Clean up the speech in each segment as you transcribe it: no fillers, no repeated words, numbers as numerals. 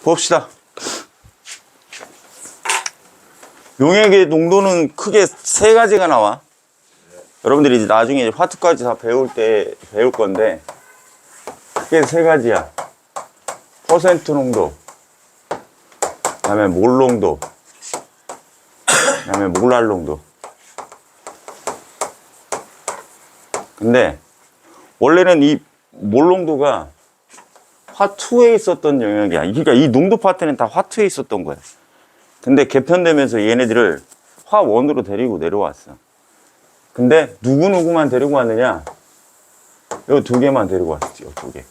봅시다. 용액의 농도는 크게 세 가지가 나와. 여러분들이 이제 나중에 화투까지 다 배울 때 배울 건데, 크게 세 가지야. 퍼센트 농도, 그 다음에 몰 농도, 그 다음에 몰랄 농도. 근데 원래는 이 몰 농도가 화2에 있었던 영역이야. 그러니까 이 농도 파트는 다 화2에 있었던 거야. 근데 개편되면서 얘네들을 화1으로 데리고 내려왔어. 근데 누구누구만 데리고 왔느냐? 요 두 개만 데리고 왔지, 요 두 개.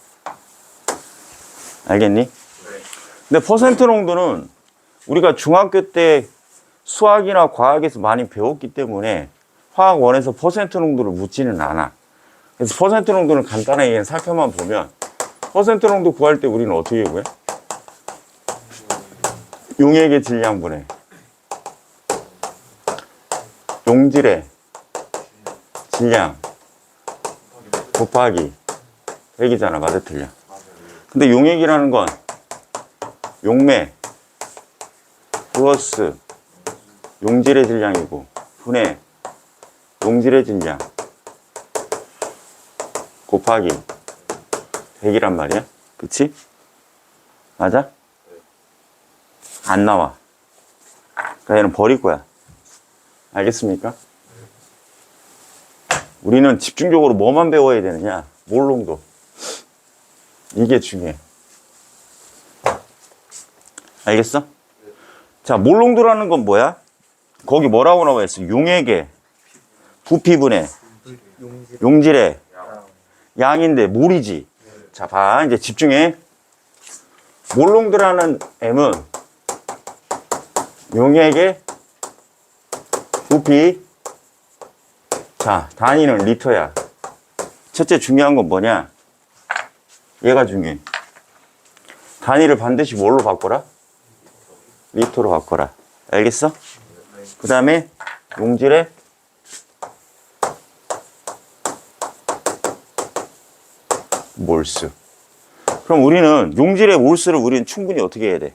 알겠니? 근데 퍼센트 농도는 우리가 중학교 때 수학이나 과학에서 많이 배웠기 때문에 화학1에서 퍼센트 농도를 묻지는 않아. 그래서 퍼센트 농도는 간단하게 살펴만 보면, 퍼센트 농도 구할 때 우리는 어떻게 구해? 용액의 질량분의 용질의 질량 곱하기 100이잖아. 맞아, 틀려? 근데 용액이라는 건 용매 플러스 용질의 질량이고 분의 용질의 질량 곱하기 100이란 말이야. 그치? 맞아? 안 나와. 그러니까 얘는 버릴 거야. 알겠습니까? 우리는 집중적으로 뭐만 배워야 되느냐? 몰 농도. 이게 중요해. 알겠어? 자, 몰 농도라는 건 뭐야? 거기 뭐라고 나와 있어? 용액의 부피분의 용질의 양인데 몰이지. 자, 봐. 이제 집중해. 몰 농도라는 M은 용액의 부피. 자, 단위는 리터야. 첫째 중요한 건 뭐냐? 얘가 중요해. 단위를 반드시 뭘로 바꿔라? 리터로 바꿔라. 알겠어? 그 다음에 용질의 몰수. 그럼 우리는 용질의 몰수를 우리는 충분히 어떻게 해야 돼?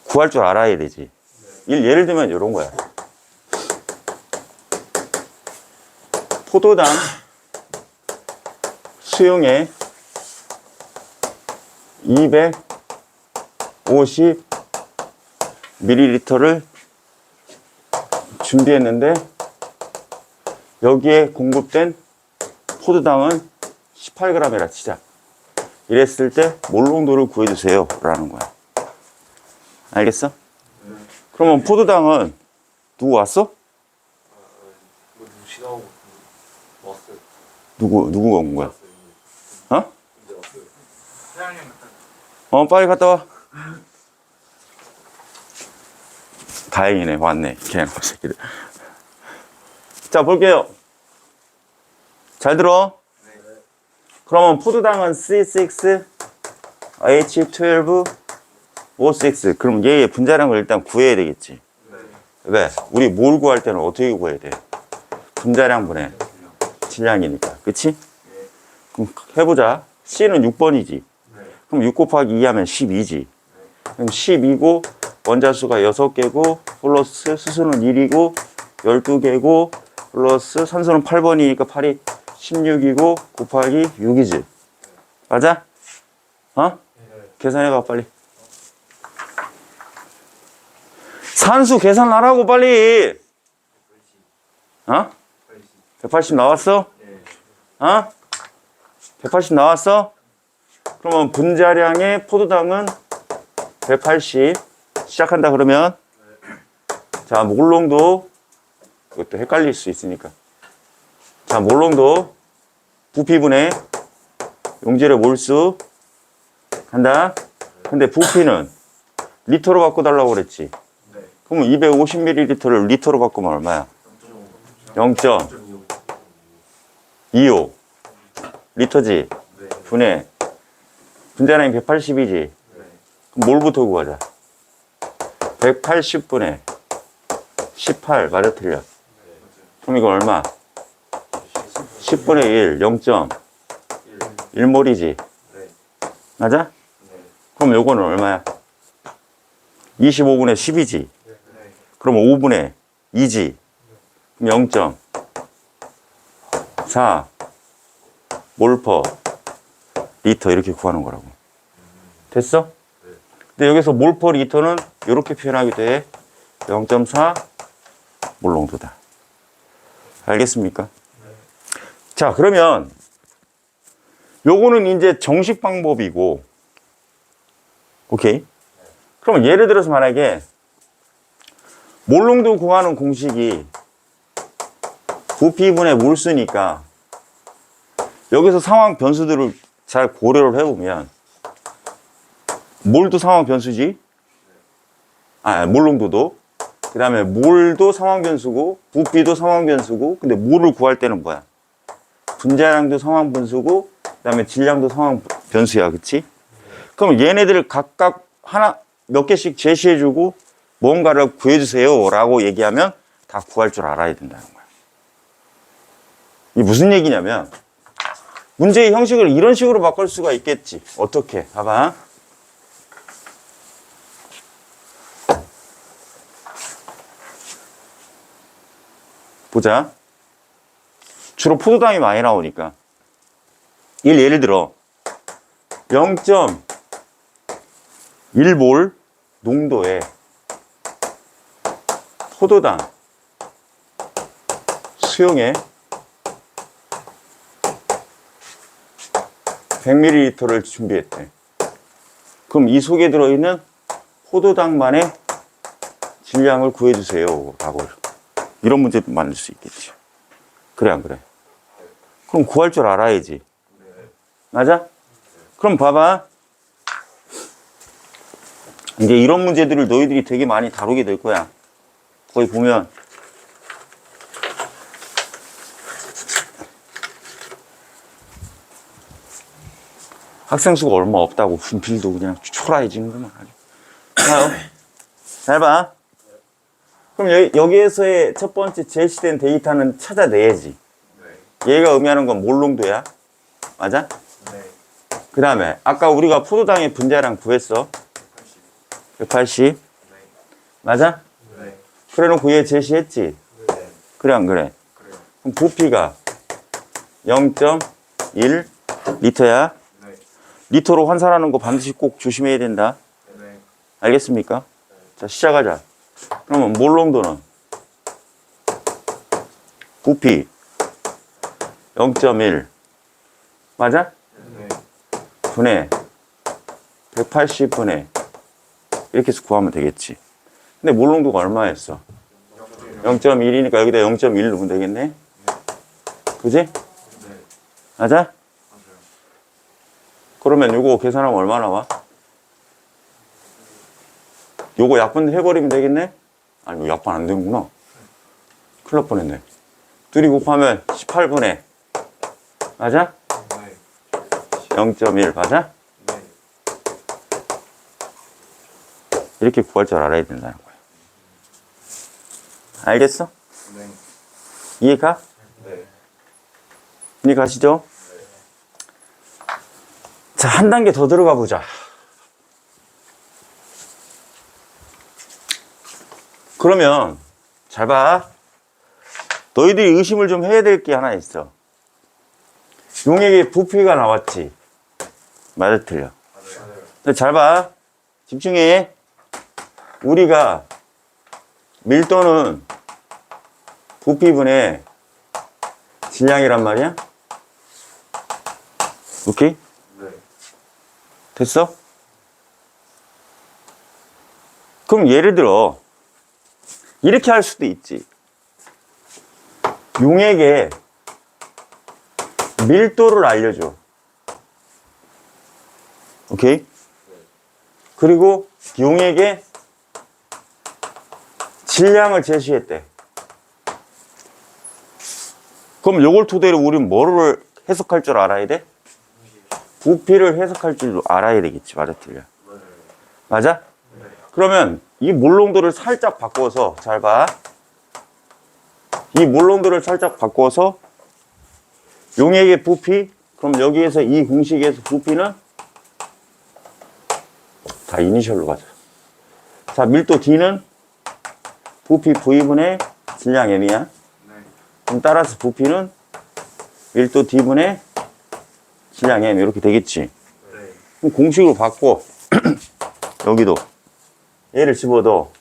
구할 줄 알아야 되지. 예를 들면 이런 거야. 포도당 수용액 250ml를 준비했는데 여기에 공급된 포도당은 18g이라 치자. 이랬을 때 몰 농도를 구해주세요 라는 거야. 알겠어? 그러면 포도당은 누구 왔어? 누구가 온 거야? 어? 빨리 갔다 와. 다행이네. 왔네. 걔는 새끼들. 자, 볼게요. 잘 들어. 그러면 포도당은 C6, H12, O6. 그럼 얘의 분자량을 일단 구해야 되겠지. 왜? 우리 몰 구할 때는 어떻게 구해야 돼? 분자량분의 질량이니까. 그치? 그럼 해보자. C는 6번이지. 그럼 6 곱하기 2 하면 12지. 그럼 12고, 원자수가 6개고, 플러스 수소는 1이고, 12개고, 플러스 산소는 8번이니까 8이 16이고, 곱하기 6이지. 맞아? 어? 계산해봐, 빨리. 산수 계산하라고, 빨리! 어? 180 나왔어? 어? 180 나왔어? 그러면 분자량의 포도당은 180. 시작한다 그러면 자, 몰 농도. 이것도 헷갈릴 수 있으니까. 자, 몰 농도 부피분의 용질의 몰수 간다. 근데 부피는 리터로 바꿔달라고 그랬지. 그러면 250ml를 리터로 바꾸면 얼마야? 0.25 리터지. 분의 분자량이 180이지. 그럼 뭘부터 구하자? 180분의 18. 맞아, 틀려? 그럼 이거 얼마? 10분의 1, 0.1몰이지. 맞아? 그럼 요거는 얼마야? 25분의 10이지. 그럼 5분의 2지. 그럼 0.4 몰퍼 리터 이렇게 구하는 거라고. 됐어? 근데 여기서 몰퍼 리터는 이렇게 표현하게 돼. 0.4 몰농도다. 알겠습니까? 자, 그러면 요거는 이제 정식 방법이고, 오케이? 그럼 예를 들어서 만약에 몰농도 구하는 공식이 부피분의 몰수니까 여기서 상황 변수들을 잘 고려를 해보면 몰도 상황 변수지, 몰농도도, 그 다음에 몰도 상황 변수고 부피도 상황 변수고, 근데 몰을 구할 때는 뭐야? 분자량도 상황 변수고 그 다음에 질량도 상황 변수야, 그치? 그럼 얘네들을 각각 하나 몇 개씩 제시해주고 뭔가를 구해주세요 라고 얘기하면 다 구할 줄 알아야 된다는 거야. 이게 무슨 얘기냐면 문제의 형식을 이런 식으로 바꿀 수가 있겠지. 어떻게? 봐봐. 보자. 주로 포도당이 많이 나오니까 예를 들어 0.1몰 농도의 포도당 수용에 100ml를 준비했대. 그럼 이 속에 들어있는 포도당만의 질량을 구해주세요 라고 이런 문제도 만들 수 있겠지. 그래 안 그래? 그럼 구할 줄 알아야지. 맞아? 그럼 봐봐. 이제 이런 문제들을 너희들이 되게 많이 다루게 될 거야. 거기 보면 학생 수가 얼마 없다고 분필도 그냥 초라해지는구만. 잘 봐. 그럼 여기에서의 첫 번째 제시된 데이터는 찾아내야지. 얘가 의미하는 건 몰농도야. 맞아? 그 다음에 아까 우리가 포도당의 분자량 구했어. 180. 맞아? 그래 놓고 얘 제시했지? 그래 안 그래? 그럼 부피가 0.1 리터야. 리터로 환산하는 거 반드시 꼭 조심해야 된다. 알겠습니까? 자, 시작하자. 그러면 몰농도는 부피 0.1 맞아? 분의 180분의 이렇게 해서 구하면 되겠지. 근데 몰농도가 얼마였어? 0.1이니까 여기다 0.1 넣으면 되겠네. 그지? 맞아? 그러면 요거 계산하면 얼마 나와? 요거 약분 해버리면 되겠네? 아니, 약분 안 되는구나. 큰일 날 뻔했네. 둘이 곱하면 18분의 맞아? 0.1 맞아? 이렇게 구할 줄 알아야 된다는 거야. 알겠어? 이해가? 이해 가시죠? 자, 한 단계 더 들어가 보자. 그러면 잘 봐. 너희들이 의심을 좀 해야 될 게 하나 있어. 용액의 부피가 나왔지. 맞아 틀려? 근데 잘 봐. 집중해. 우리가 밀도는 부피분의 질량이란 말이야? 오케이? 됐어? 그럼 예를 들어 이렇게 할 수도 있지. 용액의 밀도를 알려줘. 오케이? 그리고 용액의 질량을 제시했대. 그럼 요걸 토대로 우리는 뭐를 해석할 줄 알아야 돼? 부피를 해석할 줄 알아야 되겠지. 맞아 틀려? 맞아? 그러면 이 몰농도를 살짝 바꿔서 잘 봐. 이 몰농도를 살짝 바꿔서 용액의 부피, 그럼 여기에서 이 공식에서 부피는 다 이니셜로 가자. 자, 밀도 D는 부피 V분의 질량 M이야. 그럼 따라서 부피는 밀도 D분의 질량 M 이렇게 되겠지. 그럼 공식으로 바꿔. 여기도 얘를 집어넣어.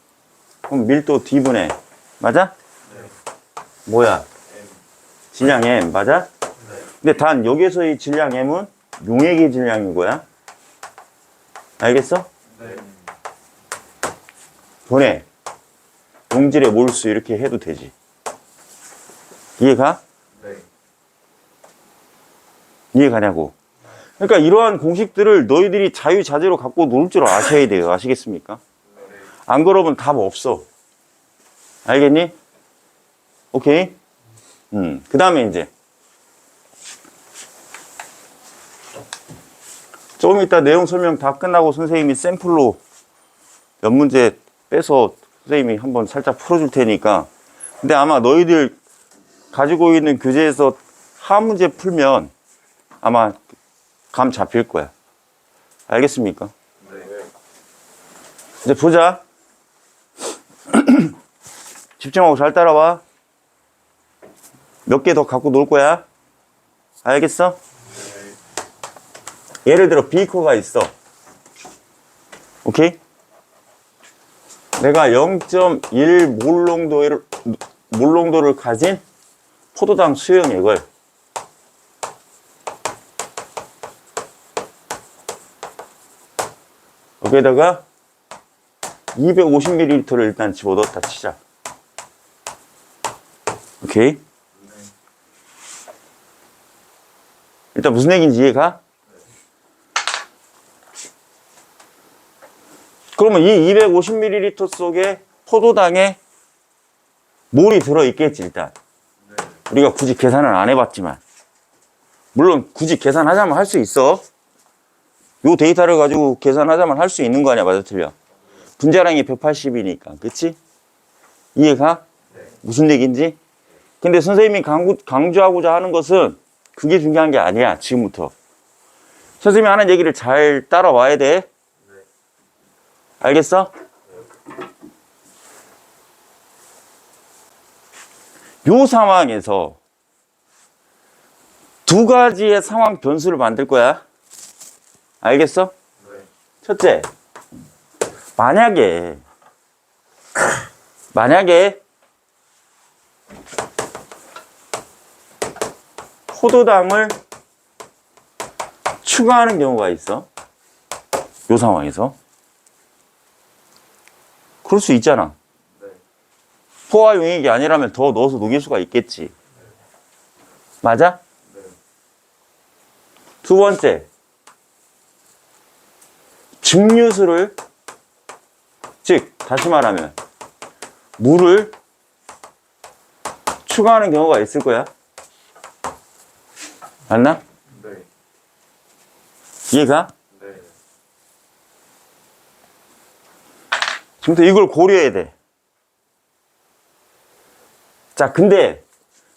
그럼 밀도 D분의 맞아? 뭐야? 질량 M 맞아? 근데 단 여기에서의 질량 M은 용액의 질량인 거야. 알겠어? 분해 용질의 몰수 이렇게 해도 되지. 이해가? 이해가냐고. 그러니까 이러한 공식들을 너희들이 자유자재로 갖고 놀 줄 아셔야 돼요. 아시겠습니까? 안 그러면 답 없어. 알겠니? 오케이? 그 다음에 이제 조금 이따 내용 설명 다 끝나고 선생님이 샘플로 몇 문제 빼서 선생님이 한번 살짝 풀어줄 테니까. 근데 아마 너희들 가지고 있는 교재에서 하 문제 풀면 아마 감 잡힐 거야. 알겠습니까? 이제 보자. 집중하고 잘 따라와. 몇 개 더 갖고 놀 거야. 알겠어? 예를 들어 비커가 있어. 오케이? 내가 0.1몰 농도를 가진 포도당 수용액을 여기에다가 250ml를 일단 집어넣었다 치자. 오케이? 일단 무슨 얘기인지 이해가? 그러면 이 250ml 속에 포도당에 몰이 들어있겠지, 일단. 우리가 굳이 계산을 안 해봤지만. 물론 굳이 계산하자면 할 수 있어. 요 데이터를 가지고 계산하자면 할 수 있는 거 아니야, 맞아, 틀려? 분자량이 180이니까, 그치? 이해가? 무슨 얘기인지? 근데 선생님이 강조하고자 하는 것은 그게 중요한 게 아니야, 지금부터. 선생님이 하는 얘기를 잘 따라와야 돼. 알겠어? 요 상황에서 두 가지의 상황 변수를 만들 거야. 알겠어? 첫째, 만약에 포도당을 추가하는 경우가 있어. 요 상황에서. 그럴 수 있잖아. 포화 용액이 아니라면 더 넣어서 녹일 수가 있겠지. 맞아? 두 번째, 증류수를, 즉 다시 말하면 물을 추가하는 경우가 있을 거야. 맞나? 이해가? 지금부터 이걸 고려해야 돼. 자, 근데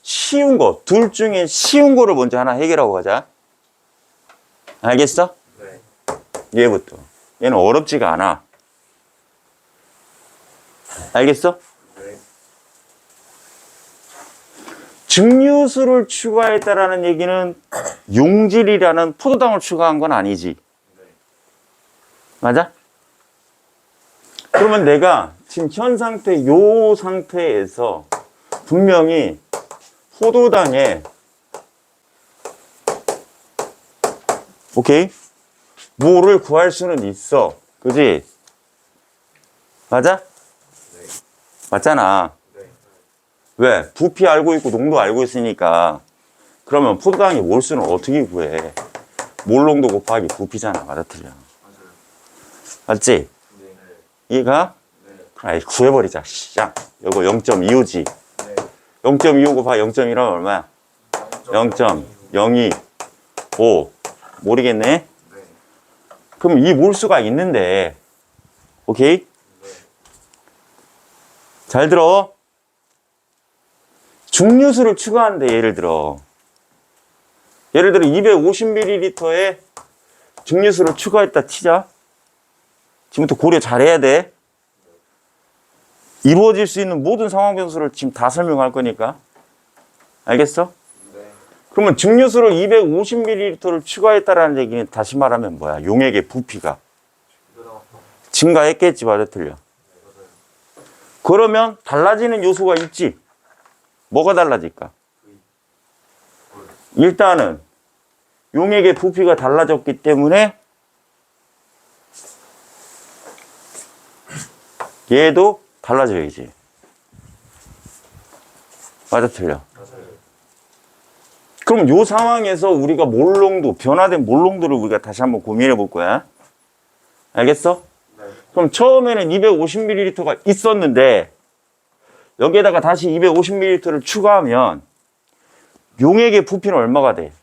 쉬운 거, 둘 중에 쉬운 거를 먼저 하나 해결하고 가자. 알겠어? 얘부터. 얘는 어렵지가 않아. 알겠어? 증류수를 추가했다라는 얘기는 용질이라는 포도당을 추가한 건 아니지. 맞아? 그러면 내가 지금 현 상태, 요 상태에서 분명히 포도당에, 오케이? 뭐를 구할 수는 있어. 그지? 맞아? 맞잖아. 왜? 부피 알고 있고 농도 알고 있으니까. 그러면 포도당의 몰수는 어떻게 구해? 몰 농도 곱하기 부피잖아. 맞아, 틀려. 맞지? 이해가? 그럼 아예 구해버리자. 시작. 이거 0.25지. 0.25 곱하기 0.1하면 얼마야? 0.025. 모르겠네? 그럼 이 몰수가 있는데, 오케이? 잘 들어. 증류수를 추가하는데, 예를 들어 250ml에 증류수를 추가했다 치자. 지금부터 고려 잘해야 돼. 이루어질 수 있는 모든 상황 변수를 지금 다 설명할 거니까. 알겠어? 네. 그러면 증류수를 250ml를 추가했다라는 얘기는 다시 말하면 뭐야? 용액의 부피가 증가했겠지, 맞아, 틀려? 그러면 달라지는 요소가 있지. 뭐가 달라질까? 일단은 용액의 부피가 달라졌기 때문에 얘도 달라져야지. 맞아, 틀려? 그럼 요 상황에서 우리가 몰농도, 변화된 몰농도를 우리가 다시 한번 고민해 볼 거야. 알겠어? 네. 그럼 처음에는 250ml가 있었는데 여기에다가 다시 250ml를 추가하면 용액의 부피는 얼마가 돼?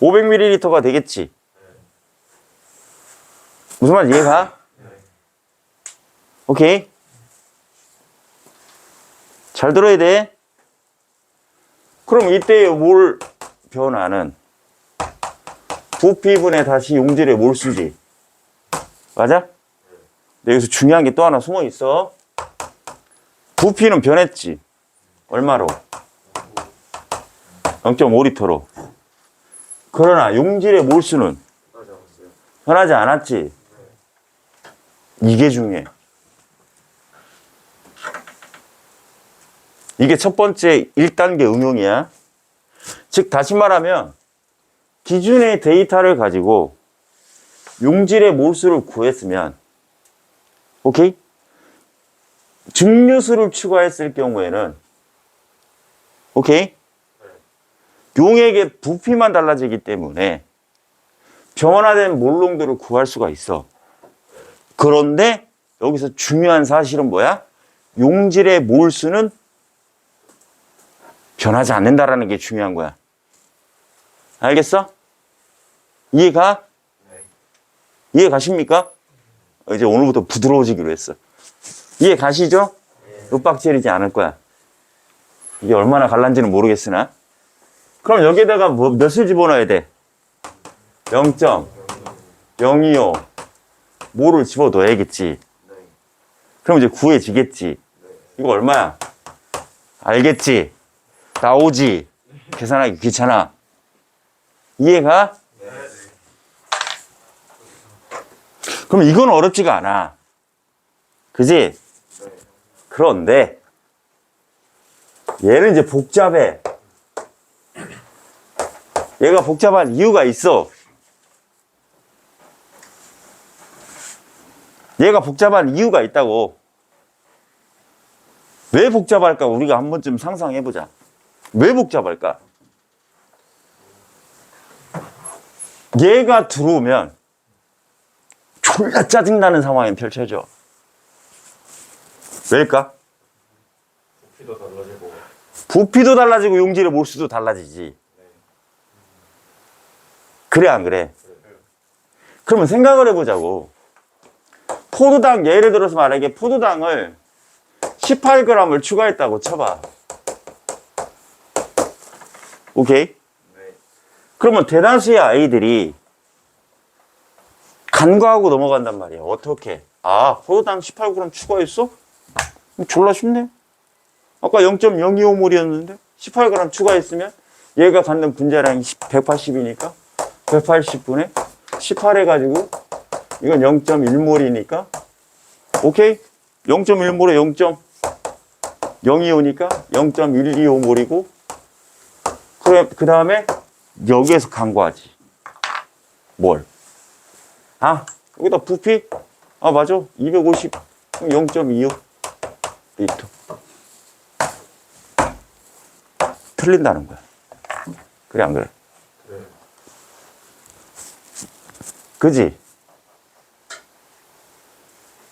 500ml가 되겠지. 무슨 말인지 이해가? 오케이? 잘 들어야 돼. 그럼 이때의 몰 변화는 부피분의 다시 용질의 몰수지. 맞아? 근데 여기서 중요한 게 또 하나 숨어 있어. 부피는 변했지. 얼마로? 0.5리터로. 그러나 용질의 몰수는 변하지 않았지. 이게 중요해. 이게 첫 번째 1단계 응용이야. 즉 다시 말하면 기준의 데이터를 가지고 용질의 몰수를 구했으면, 오케이? 증류수를 추가했을 경우에는, 오케이? 용액의 부피만 달라지기 때문에 변화된 몰농도를 구할 수가 있어. 그런데 여기서 중요한 사실은 뭐야? 용질의 몰수는 변하지 않는다라는 게 중요한 거야. 알겠어? 이해가? 이해 가십니까? 이제 오늘부터 부드러워지기로 했어. 이해 가시죠? 윽박지르지 않을 거야. 이게 얼마나 갈란지는 모르겠으나. 그럼 여기에다가 몇을 집어넣어야 돼? 0.025 모를 집어넣어야겠지. 그럼 이제 구해지겠지. 이거 얼마야? 알겠지? 나오지? 계산하기 귀찮아. 이해가? 그럼 이건 어렵지가 않아. 그지? 그런데 얘는 이제 복잡해. 얘가 복잡한 이유가 있어. 얘가 복잡한 이유가 있다고. 왜 복잡할까? 우리가 한 번쯤 상상해보자. 왜 복잡할까? 얘가 들어오면 졸라 짜증나는 상황이 펼쳐져. 왜일까? 부피도 달라지고. 부피도 달라지고 용질의 몰수도 달라지지. 그래 안 그래? 그러면 생각을 해보자고. 포도당, 예를 들어서 말하기에 포도당을 18g을 추가했다고 쳐봐. 오케이? 그러면 대다수의 아이들이 간과하고 넘어간단 말이야. 어떻게? 아, 포도당 18g 추가했어? 졸라 쉽네. 아까 0.025몰이었는데 18g 추가했으면 얘가 갖는 분자량이 180이니까 180분의 18 해가지고 이건 0.1몰이니까 오케이? 0.1몰에 0.025니까 0.125몰이고 그래, 그 다음에 여기에서 간과하지. 뭘? 아, 여기다 부피? 아, 맞아. 250, 0.25 리터. 틀린다는 거야. 그래, 안 그래? 그지?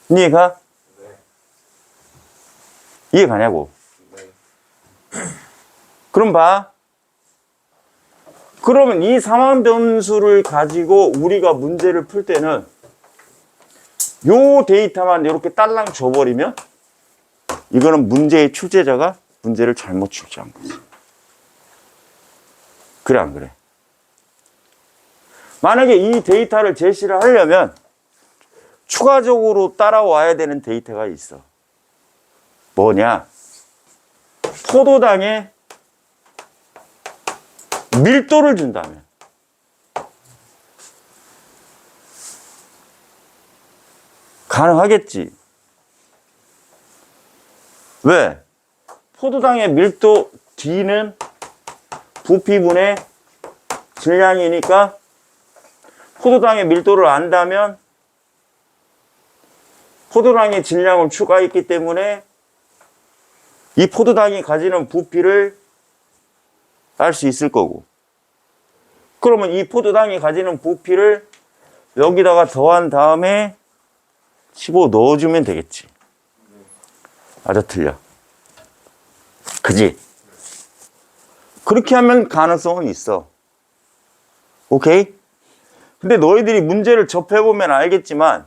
이해가? 이해 가냐고? 그럼 봐. 그러면 이 상황 변수를 가지고 우리가 문제를 풀 때는 요 데이터만 이렇게 딸랑 줘버리면 이거는 문제의 출제자가 문제를 잘못 출제한 거지. 그래, 안 그래? 만약에 이 데이터를 제시를 하려면 추가적으로 따라와야 되는 데이터가 있어. 뭐냐? 포도당의 밀도를 준다면. 가능하겠지. 왜? 포도당의 밀도 D는 부피분의 질량이니까 포도당의 밀도를 안다면 포도당의 질량을 추가했기 때문에 이 포도당이 가지는 부피를 알 수 있을 거고, 그러면 이 포도당이 가지는 부피를 여기다가 더한 다음에 15 넣어주면 되겠지. 맞아, 틀려? 그지? 그렇게 하면 가능성은 있어. 오케이? 근데 너희들이 문제를 접해보면 알겠지만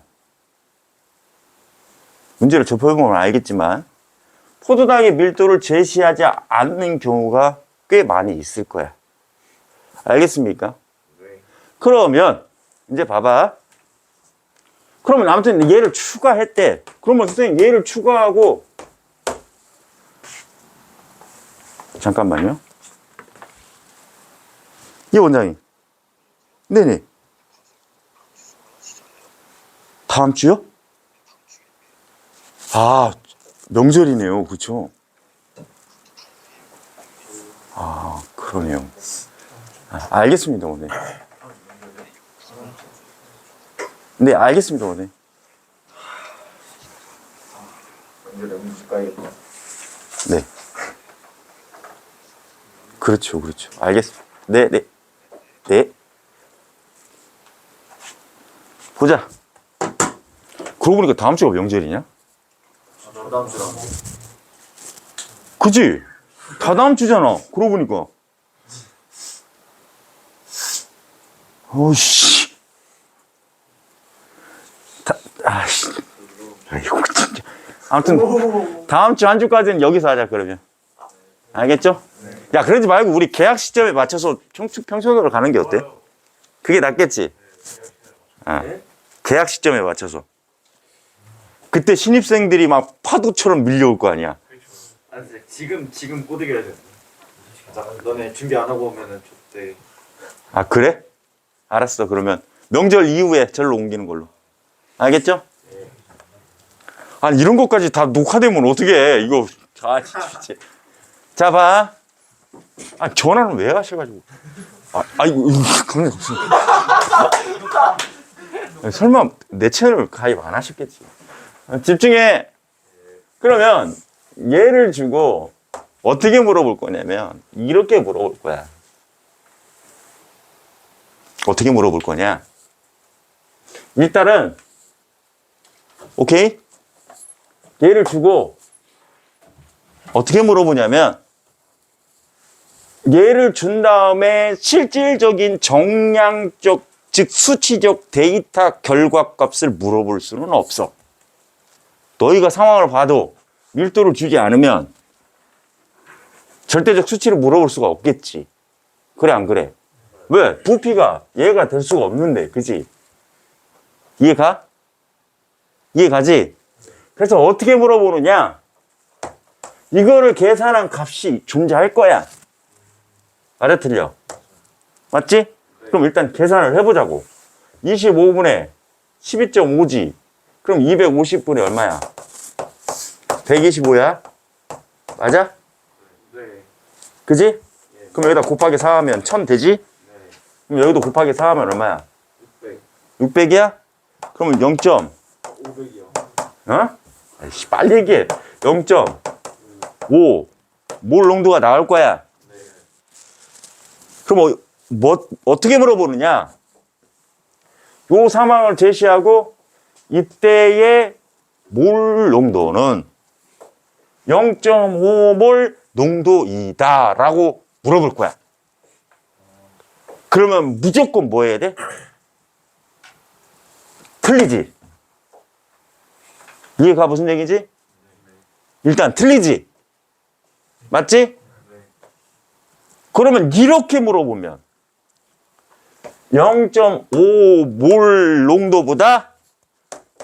포도당의 밀도를 제시하지 않는 경우가 꽤 많이 있을 거야. 알겠습니까? 네. 그러면 이제 봐봐. 그러면 아무튼 얘를 추가했대. 그러면 선생님 얘를 추가하고, 잠깐만요. 이 원장님. 네네. 다음 주요? 아, 명절이네요. 그쵸? 아, 그러네요. 아, 알겠습니다, 오늘. 네, 알겠습니다, 오늘. 명절 너무 가야겠다. 네. 그렇죠, 그렇죠. 알겠습니다. 네, 네. 네. 보자. 그러고 보니까 다음 주가 명절이냐? 다음 주랑. 그치? 다 다음 주잖아. 그러고 보니까. 어이씨. 아이씨. 아이고, 진짜. 아무튼, 다음 주 한 주까지는 여기서 하자, 그러면. 알겠죠? 야, 그러지 말고 우리 계약 시점에 맞춰서 평촌으로 가는 게 어때? 그게 낫겠지? 아, 계약 시점에 맞춰서. 그때 신입생들이 막 파도처럼 밀려올 거 아니야. 아, 지금 꼬드겨야 돼. 자, 너네 준비 안 하고 오면은 그때. 아, 그래? 알았어. 그러면 명절 이후에 절로 옮기는 걸로. 알겠죠? 아니, 이런 것까지 다 녹화되면 어떻게 해? 이거. 아, 진짜. 자, 봐. 아, 전화는 왜 하셔가지고. 이거, 강력 없어. 설마 내 채널 가입 안 하셨겠지. 집중해. 그러면 얘를 주고 어떻게 물어볼 거냐면 이렇게 물어볼 거야. 어떻게 물어볼 거냐? 일단은 오케이? 얘를 주고 어떻게 물어보냐면 얘를 준 다음에 실질적인 정량적, 즉 수치적 데이터 결과값을 물어볼 수는 없어. 너희가 상황을 봐도 밀도를 주지 않으면 절대적 수치를 물어볼 수가 없겠지. 그래, 안 그래? 왜? 부피가 얘가 될 수가 없는데, 그지? 이해가? 이해가지? 그래서 어떻게 물어보느냐? 이거를 계산한 값이 존재할 거야. 맞아, 틀려? 맞지? 그럼 일단 계산을 해보자고. 25분의 12.5지. 그럼 250분의 얼마야? 125야? 맞아? 네. 그지? 그럼 여기다 곱하기 4 하면 1000 되지? 네. 그럼 여기도 곱하기 4 하면 얼마야? 600. 600이야? 그러면 0. 500이요. 어? 아이씨, 빨리 얘기해. 0.5 몰 농도가 나올 거야. 네. 그럼 어떻게 물어보느냐? 요 상황을 제시하고 이때의 몰 농도는 0.5몰 농도이다 라고 물어볼 거야. 그러면 무조건 뭐 해야 돼? 틀리지? 이해가 무슨 얘기지? 일단 틀리지? 맞지? 그러면 이렇게 물어보면 0.5몰 농도보다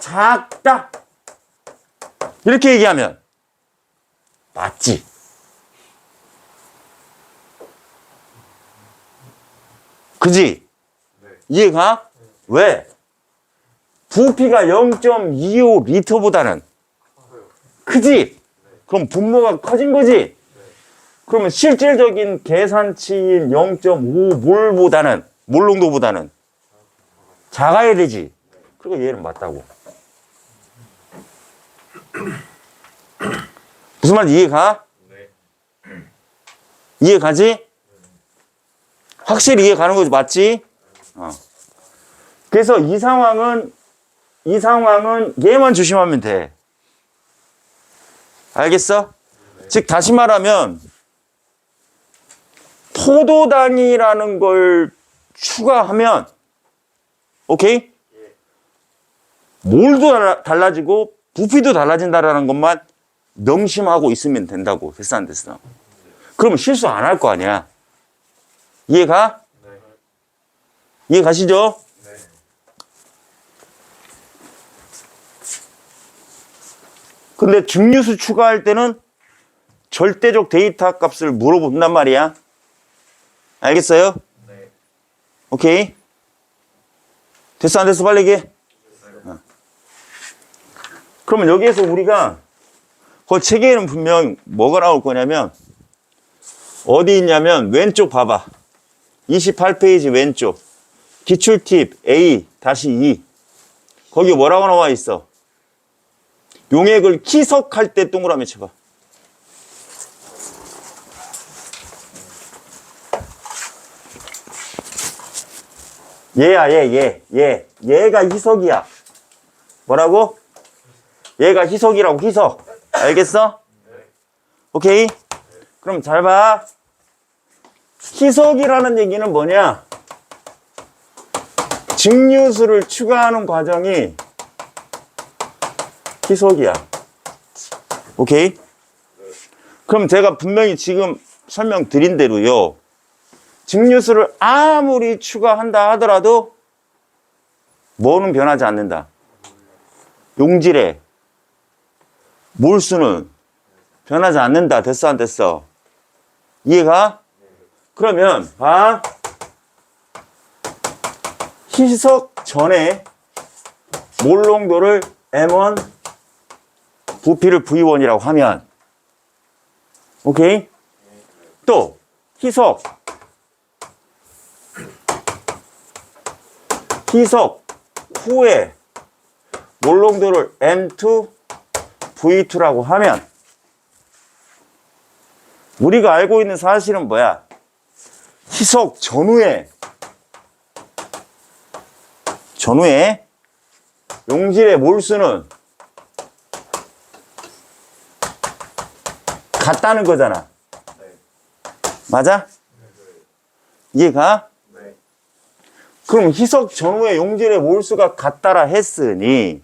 작다. 이렇게 얘기하면 맞지. 그지? 이해가? 왜? 부피가 0.25리터보다는 크지? 그럼 분모가 커진 거지? 그러면 실질적인 계산치인 0.5몰보다는, 몰농도보다는 작아야 되지. 그리고 얘는 맞다고. 무슨 말인지 이해가? 이해가지? 확실히 이해가는 거지, 맞지? 그래서 이 상황은 얘만 조심하면 돼. 알겠어? 즉, 다시 말하면, 포도당이라는 걸 추가하면, 오케이? 몰도 달라지고, 부피도 달라진다라는 것만 명심하고 있으면 된다고. 됐어, 안 됐어? 그러면 실수 안 할 거 아니야. 이해가? 이해 가시죠? 근데 증류수 추가할 때는 절대적 데이터 값을 물어본단 말이야. 알겠어요? 오케이. 됐어, 안 됐어? 빨리 얘기해. 그러면 여기에서 우리가 그 책에는 분명 뭐가 나올 거냐면 어디 있냐면 왼쪽 봐봐. 28페이지 왼쪽. 기출팁 A-2. 거기 뭐라고 나와 있어? 용액을 희석할 때 동그라미 쳐봐. 얘야, 얘가 희석이야. 뭐라고? 얘가 희석이라고, 희석. 알겠어? 오케이? 그럼 잘 봐. 희석이라는 얘기는 뭐냐? 증류수를 추가하는 과정이 희석이야. 오케이? 그럼 제가 분명히 지금 설명드린 대로요. 증류수를 아무리 추가한다 하더라도 뭐는 변하지 않는다. 용질의 몰수는 변하지 않는다. 됐어, 안 됐어? 이해가? 그러면 봐. 희석 전에 몰농도를 M1, 부피를 V1이라고 하면 오케이? 또 희석 후에 몰농도를 M2, V2라고 하면 우리가 알고 있는 사실은 뭐야? 희석 전후에 용질의 몰수는 같다는 거잖아. 맞아? 이해가? 그럼 희석 전후에 용질의 몰수가 같다라 했으니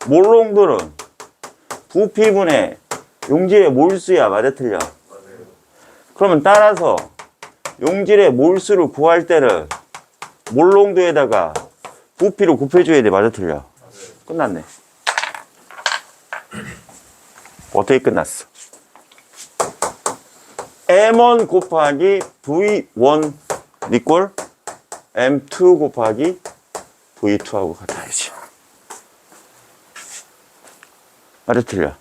몰농도는 부피분의 용질의 몰수야. 맞아, 틀려? 그러면 따라서 용질의 몰수를 구할 때는 몰농도에다가 부피를 곱해줘야 돼. 맞아, 틀려? 끝났네. 어떻게 끝났어? M1 곱하기 V1 이꼴 M2 곱하기 V2하고 같아야지. 맞아, 틀려?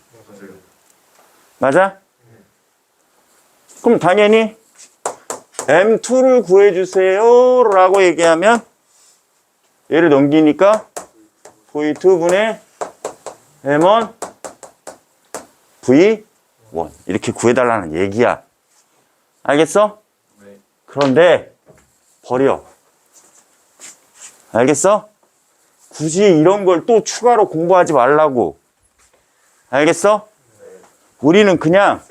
맞아? 그럼 당연히 M2를 구해주세요 라고 얘기하면 얘를 넘기니까 V2분의 M1 V1 이렇게 구해달라는 얘기야. 알겠어? 그런데 버려. 알겠어? 굳이 이런 걸 또 추가로 공부하지 말라고. 알겠어? 우리는 그냥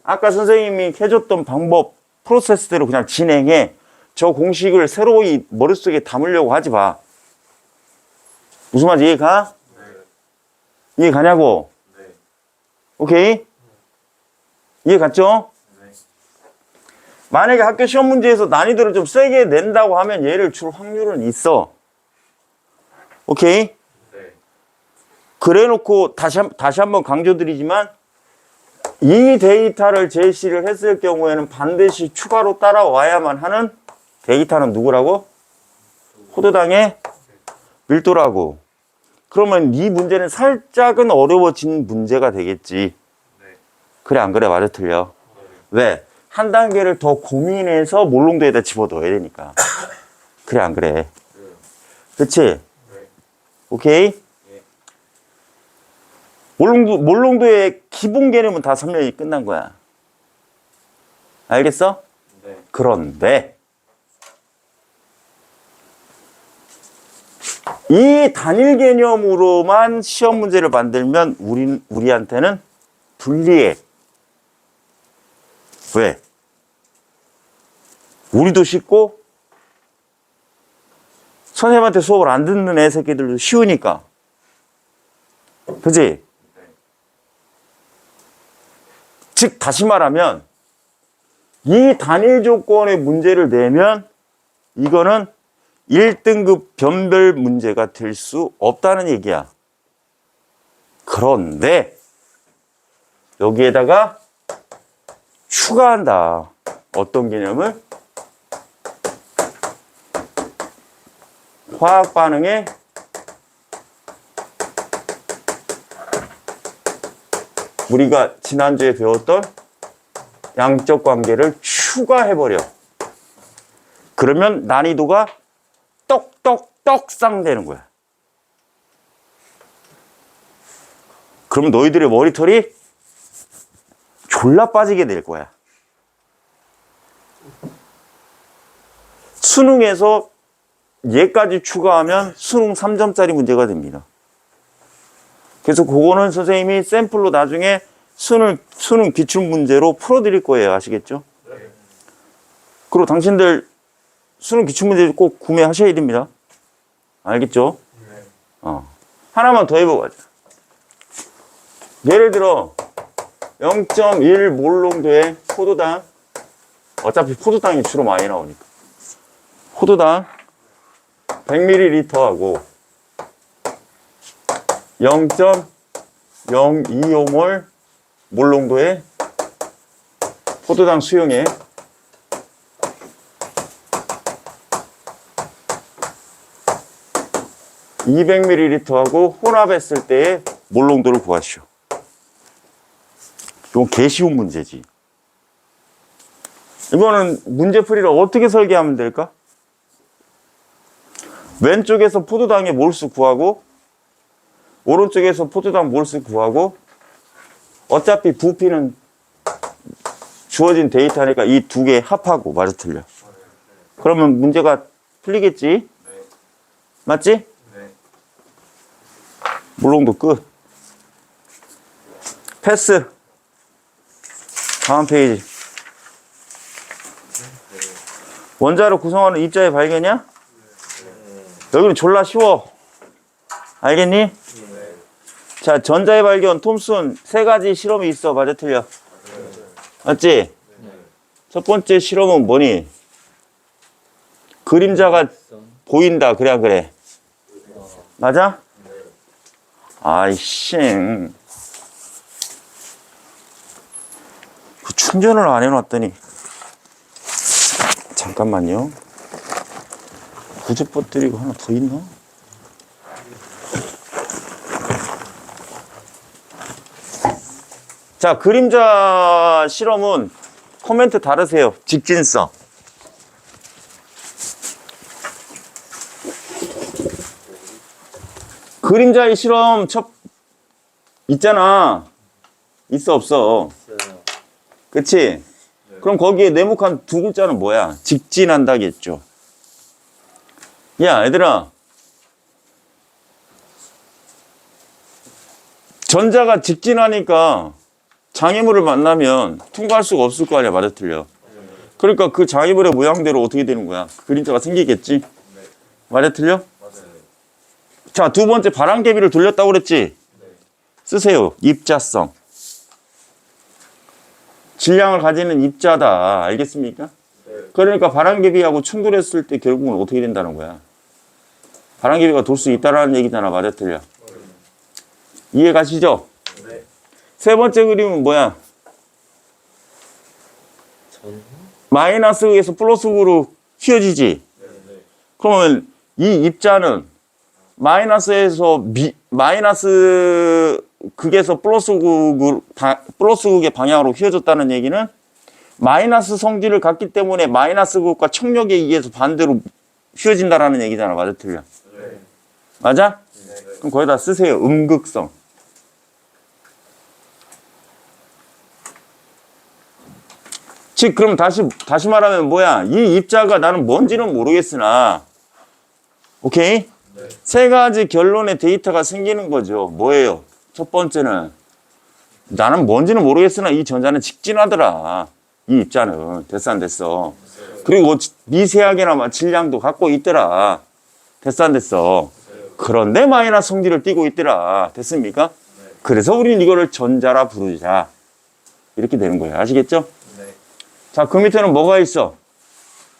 아까 선생님이 해줬던 방법 프로세스대로 그냥 진행해. 저 공식을 새로이 머릿속에 담으려고 하지 마. 무슨 말인지 이해가? 이해 가냐고? 오케이? 이해 갔죠? 만약에 학교 시험 문제에서 난이도를 좀 세게 낸다고 하면 얘를 줄 확률은 있어. 오케이? 그래놓고 다시 한번 강조드리지만 이 데이터를 제시를 했을 경우에는 반드시 추가로 따라와야만 하는 데이터는 누구라고? 포도당의 밀도라고. 그러면 이 문제는 살짝은 어려워진 문제가 되겠지. 그래 안 그래? 맞아 틀려? 왜? 한 단계를 더 고민해서 몰롱도에다 집어넣어야 되니까. 그래 안 그래? 그치? 오케이? 몰롱도의 기본 개념은 다 설명이 끝난 거야. 알겠어? 네. 그런데 이 단일 개념으로만 시험 문제를 만들면 우리한테는 불리해. 왜? 우리도 쉽고 선생님한테 수업을 안 듣는 애 새끼들도 쉬우니까. 그치? 즉 다시 말하면 이 단일 조건의 문제를 내면 이거는 1등급 변별 문제가 될 수 없다는 얘기야. 그런데 여기에다가 추가한다. 어떤 개념을? 화학 반응에 우리가 지난주에 배웠던 양적 관계를 추가해버려. 그러면 난이도가 떡상 되는 거야. 그러면 너희들의 머리털이 졸라 빠지게 될 거야. 수능에서 얘까지 추가하면 수능 3점짜리 문제가 됩니다. 그래서 그거는 선생님이 샘플로 나중에 수능 기출 문제로 풀어드릴 거예요. 아시겠죠? 그리고 당신들 수능 기출 문제 꼭 구매하셔야 됩니다. 알겠죠? 하나만 더 해보자. 예를 들어 0.1 몰롱도의 포도당, 어차피 포도당이 주로 많이 나오니까 포도당 100ml하고 0.025몰 몰롱도의 포도당 수용액 200ml하고 혼합했을 때의 몰롱도를 구하시오. 이건 개 쉬운 문제지. 이거는 문제풀이를 어떻게 설계하면 될까? 왼쪽에서 포도당의 몰수 구하고 오른쪽에서 포도당 몰수 구하고 어차피 부피는 주어진 데이터니까 이 두 개 합하고. 맞아 틀려? 그러면 문제가 풀리겠지? 맞지? 몰롱도 끝. 패스. 다음 페이지. 원자를 구성하는 입자의 발견이야? 여기는 졸라 쉬워. 알겠니? 자, 전자의 발견, 톰슨 세 가지 실험이 있어. 맞아 틀려? 맞지? 첫 번째 실험은 뭐니? 그림자가 보인다. 그래 안 그래? 맞아? 아이씨. 충전을 안 해놨더니. 잠깐만요. 구조 배터리가 하나 더 있나? 자, 그림자 실험은 코멘트 다르세요. 직진성. 그림자의 실험 있잖아. 있어 없어? 그치? 그럼 거기에 네모칸 두 글자는 뭐야? 직진한다겠죠. 야, 얘들아. 전자가 직진하니까 장애물을 만나면 통과할 수가 없을 거 아니야. 맞아 틀려? 그러니까 그 장애물의 모양대로 어떻게 되는 거야? 그림자가 생기겠지? 맞아 틀려? 자, 두 번째 바람개비를 돌렸다고 그랬지? 쓰세요. 입자성. 질량을 가지는 입자다. 알겠습니까? 그러니까 바람개비하고 충돌했을 때 결국은 어떻게 된다는 거야? 바람개비가 돌 수 있다라는 얘기잖아. 맞아 틀려? 이해 가시죠? 네. 세 번째 그림은 뭐야? 전. 마이너스에서 플러스로 휘어지지? 네. 그러면 이 입자는 마이너스 극에서 플러스 극의 방향으로 휘어졌다는 얘기는 마이너스 성질을 갖기 때문에 마이너스 극과 청력에 의해서 반대로 휘어진다라는 얘기잖아. 맞아, 틀려? 네. 맞아? 네. 그럼 거기다 쓰세요. 음극성. 즉, 그럼 다시 말하면 뭐야? 이 입자가 나는 뭔지는 모르겠으나, 오케이? 네. 세 가지 결론의 데이터가 생기는 거죠. 뭐예요? 첫 번째는, 나는 뭔지는 모르겠으나 이 전자는 직진하더라. 이 입자는. 됐어, 안 됐어? 그리고 미세하게나마 질량도 갖고 있더라. 됐어, 안 됐어? 그런데 마이너스 성질을 띠고 있더라. 됐습니까? 그래서 우리는 이거를 전자라 부르자. 이렇게 되는 거예요. 아시겠죠? 네. 자, 그 밑에는 뭐가 있어?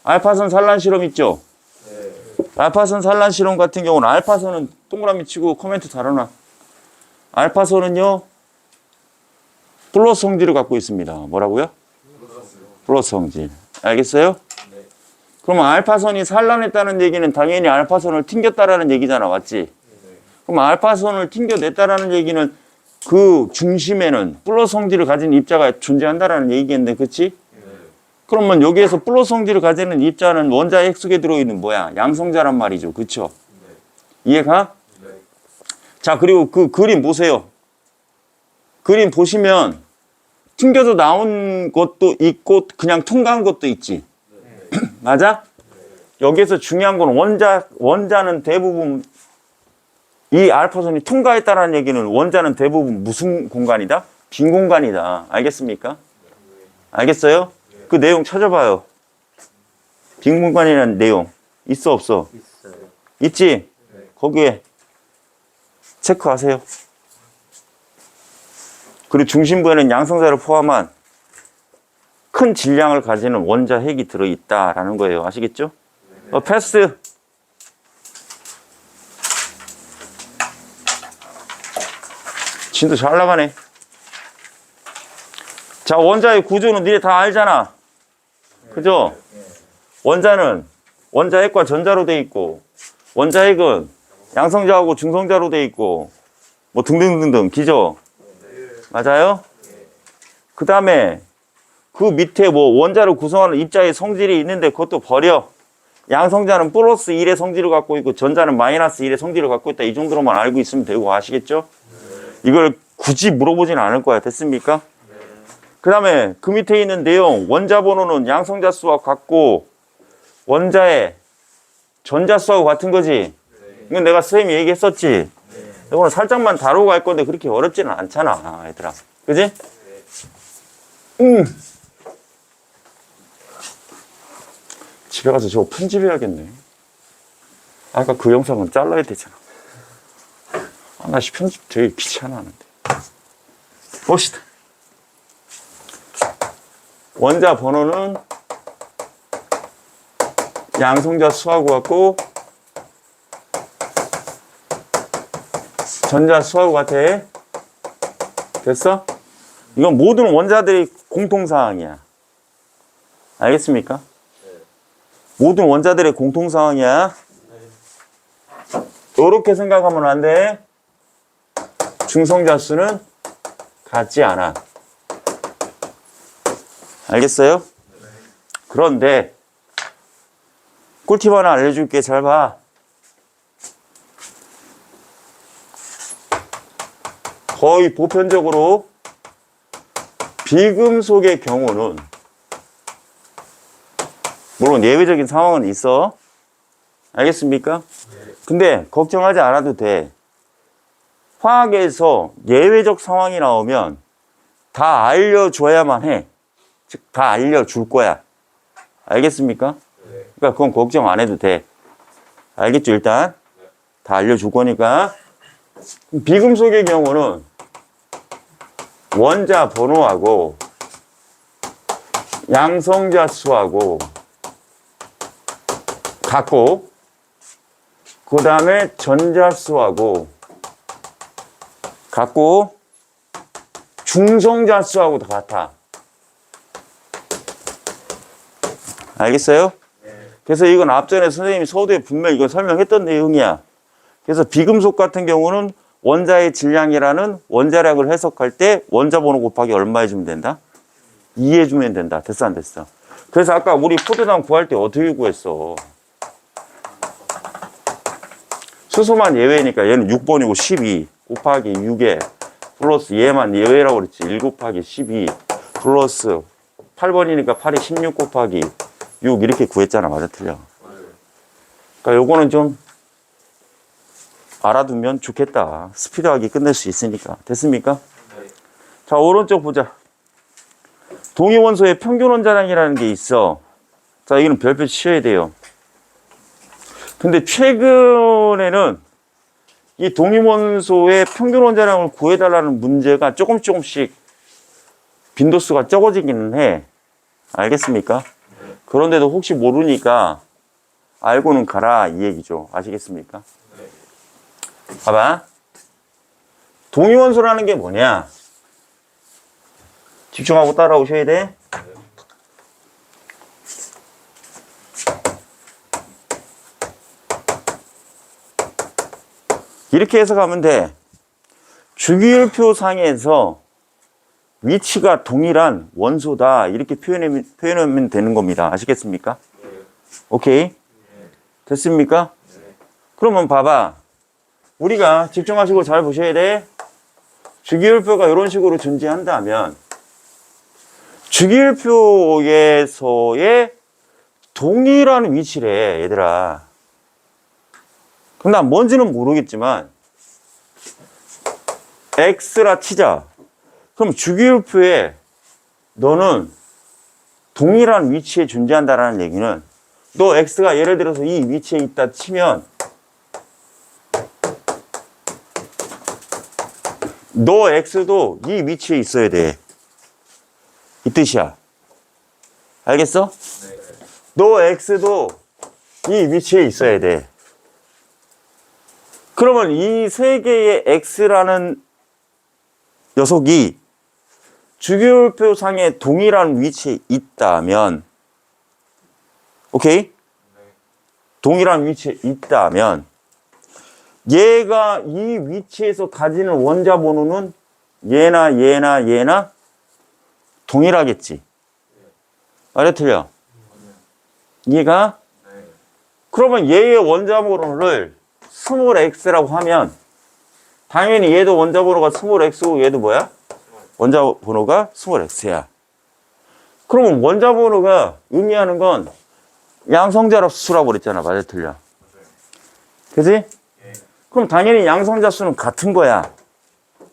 알파선 산란 실험 있죠? 네. 알파선 산란 실험 같은 경우는 알파선은 동그라미 치고 코멘트 달아놔. 알파선은요, 플러스 성질을 갖고 있습니다. 뭐라고요? 플러스 성질. 알겠어요? 네. 그러면 알파선이 산란했다는 얘기는 당연히 알파선을 튕겼다라는 얘기잖아. 맞지? 그럼 알파선을 튕겨냈다라는 얘기는 그 중심에는 플러스 성질을 가진 입자가 존재한다라는 얘기겠네. 그치? 그러면 여기에서 플러스 성질을 가지는 입자는 원자 핵속에 들어있는 뭐야? 양성자란 말이죠. 그쵸? 이해가? 자, 그리고 그 그림 보세요. 그림 보시면 튕겨서 나온 것도 있고 그냥 통과한 것도 있지. 맞아? 여기에서 중요한 건 원자는 대부분 이 알파선이 통과했다는 얘기는 원자는 대부분 무슨 공간이다? 빈 공간이다. 알겠습니까? 알겠어요? 그 내용 찾아봐요. 빈 공간이라는 내용 있어 없어? 있어요. 있지? 거기에 체크하세요. 그리고 중심부에는 양성자를 포함한 큰 질량을 가지는 원자 핵이 들어있다라는 거예요. 아시겠죠? 패스. 진도 잘 나가네. 자, 원자의 구조는 니네 다 알잖아. 그죠? 원자는 원자핵과 전자로 돼 있고, 원자핵은 양성자하고 중성자로 돼 있고, 뭐 등등등등. 기죠? 맞아요? 그 다음에 그 밑에 뭐 원자를 구성하는 입자의 성질이 있는데 그것도 버려. 양성자는 플러스 1의 성질을 갖고 있고 전자는 마이너스 1의 성질을 갖고 있다. 이 정도로만 알고 있으면 되고 아시겠죠? 이걸 굳이 물어보진 않을 거야. 됐습니까? 그 다음에 그 밑에 있는 내용 원자 번호는 양성자 수와 같고 원자의 전자 수하고 같은 거지. 이건 내가 선생님이 얘기했었지. 이거는 살짝만 다루고 갈 건데 그렇게 어렵지는 않잖아, 얘들아. 그지? 집에 가서 저거 편집해야겠네. 아까 그 영상은 잘라야 되잖아. 나 편집 되게 귀찮아하는데. 봅시다. 원자 번호는 양성자 수하고 같고 전자 수하고 같아. 됐어? 이건 모든 원자들의 공통사항이야. 알겠습니까? 모든 원자들의 공통사항이야. 이렇게 생각하면 안 돼. 중성자 수는 같지 않아. 알겠어요? 그런데 꿀팁 하나 알려줄게. 잘 봐. 거의 보편적으로 비금속의 경우는 물론 예외적인 상황은 있어. 알겠습니까? 근데 걱정하지 않아도 돼. 화학에서 예외적 상황이 나오면 다 알려줘야만 해. 즉, 다 알려줄 거야. 알겠습니까? 그러니까 그건 걱정 안 해도 돼. 알겠죠? 일단 다 알려줄 거니까. 비금속의 경우는 원자 번호하고 양성자 수하고 같고 그 다음에 전자 수하고 같고 중성자수하고도 같아. 알겠어요? 그래서 이건 앞전에 선생님이 서두에 분명히 이거 설명했던 내용이야. 그래서 비금속 같은 경우는 원자의 질량이라는 원자량을 해석할 때 원자 번호 곱하기 얼마 해주면 된다? 2 해주면 된다. 됐어 안 됐어? 그래서 아까 우리 포도당 구할 때 어떻게 구했어? 수소만 예외니까 얘는 6번이고 12 곱하기 6에 플러스 얘만 예외라고 그랬지. 1 곱하기 12 플러스 8번이니까 8이 16 곱하기 6 이렇게 구했잖아. 맞아 틀려? 그러니까 요거는 좀 알아두면 좋겠다. 스피드하게 끝낼 수 있으니까. 됐습니까? 자, 오른쪽 보자. 동위원소의 평균 원자량이라는 게 있어. 자, 이거는 별표 치셔야 돼요. 근데 최근에는 이 동위원소의 평균 원자량을 구해달라는 문제가 조금씩 빈도수가 적어지기는 해. 알겠습니까? 그런데도 혹시 모르니까 알고는 가라 이 얘기죠. 아시겠습니까? 봐봐. 동위원소라는 게 뭐냐? 집중하고 따라오셔야 돼. 이렇게 해석하면 돼. 주기율표 상에서 위치가 동일한 원소다. 이렇게 표현하면 되는 겁니다. 아시겠습니까? 오케이. 됐습니까? 그러면 봐봐. 우리가 집중하시고 잘 보셔야 돼. 주기율표가 이런 식으로 존재한다면 주기율표에서의 동일한 위치래, 얘들아. 그럼 난 뭔지는 모르겠지만 X라 치자. 그럼 주기율표에 너는 동일한 위치에 존재한다라는 얘기는 너 X가 예를 들어서 이 위치에 있다 치면 너 X도 이 위치에 있어야 돼. 이 뜻이야. 알겠어? 너 X도 이 위치에 있어야 돼. 그러면 이 세 개의 X라는 녀석이 주기율표상에 동일한 위치에 있다면, 오케이? 동일한 위치에 있다면, 얘가 이 위치에서 가지는 원자 번호는 얘나 동일하겠지. 말이 틀려? 얘가? 그러면 얘의 원자 번호를 스몰 x라고 하면 당연히 얘도 원자 번호가 스몰 x고 얘도 뭐야? 원자 번호가 스몰 x야. 그러면 원자 번호가 의미하는 건 양성자로 수라고 그랬잖아. 맞아 틀려? 그지? 그럼 당연히 양성자 수는 같은 거야.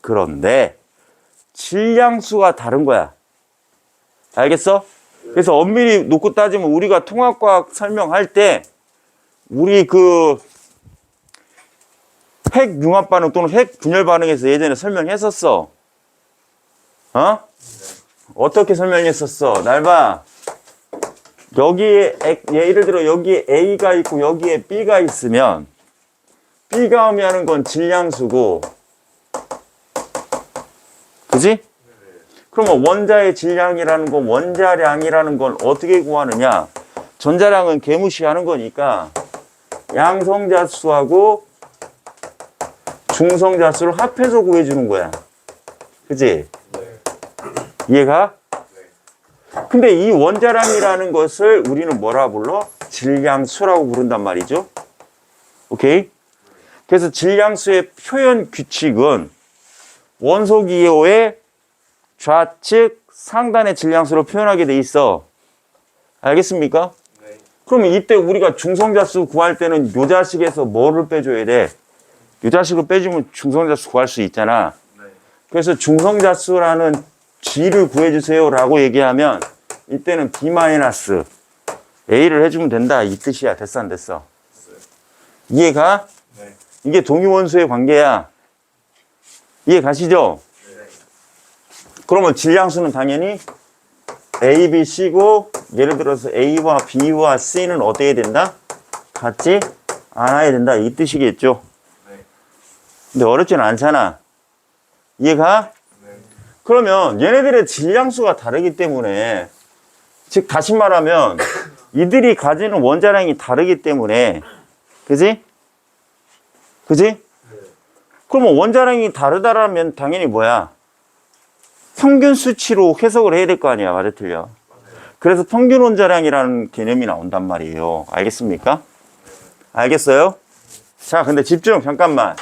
그런데 질량수가 다른 거야. 알겠어? 그래서 엄밀히 놓고 따지면 우리가 통합과학 설명할 때 우리 그 핵융합 반응 또는 핵분열 반응에서 예전에 설명했었어. 어? 어떻게 설명했었어? 날 봐. 여기에 예를 들어 여기에 A가 있고 여기에 B가 있으면 B가 의미하는 건 질량수고, 그지? 그러면 원자의 질량이라는 건 원자량이라는 건 어떻게 구하느냐? 전자량은 개무시하는 거니까 양성자수하고 중성자수를 합해서 구해주는 거야. 그지? 이해가? 근데 이 원자량이라는 것을 우리는 뭐라 불러? 질량수라고 부른단 말이죠. 오케이? 그래서 질량수의 표현 규칙은 원소기호의 좌측 상단의 질량수로 표현하게 돼 있어. 알겠습니까? 네. 그러면 이때 우리가 중성자수 구할 때는 요 자식에서 뭐를 빼줘야 돼? 요 자식을 빼주면 중성자수 구할 수 있잖아. 네. 그래서 중성자수라는 G를 구해주세요 라고 얘기하면 이때는 B-A를 해주면 된다 이 뜻이야. 됐어 안 됐어? 네. 이해가? 네. 이게 동위원소의 관계야. 이해 가시죠? 네. 그러면 질량수는 당연히 A, B, C고 예를 들어서 A와 B와 C는 어떻게 된다? 같지 않아야 된다 이 뜻이겠죠? 네. 근데 어렵지는 않잖아. 이해가? 네. 그러면 얘네들의 질량수가 다르기 때문에, 즉 다시 말하면 이들이 가지는 원자량이 다르기 때문에, 그지? 그지? 그러면 원자량이 다르다라면 당연히 뭐야? 평균 수치로 해석을 해야 될 거 아니야. 맞아, 틀려? 그래서 평균 원자량이라는 개념이 나온단 말이에요. 알겠습니까? 알겠어요? 자, 근데 집중, 잠깐만.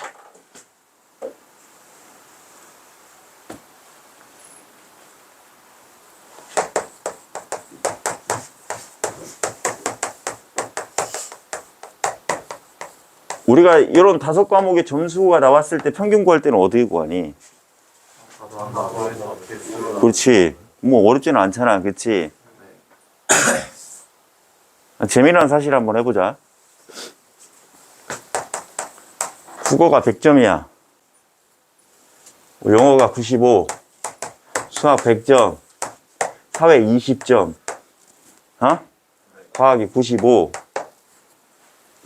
우리가 이런 5과목의 점수가 나왔을 때 평균 구할 때는 어떻게 구하니? 그렇지. 뭐 어렵지는 않잖아. 그렇지? 재미난 사실 한번 해보자. 국어가 100점이야. 영어가 95, 수학 100점, 사회 20점, 과학이 95.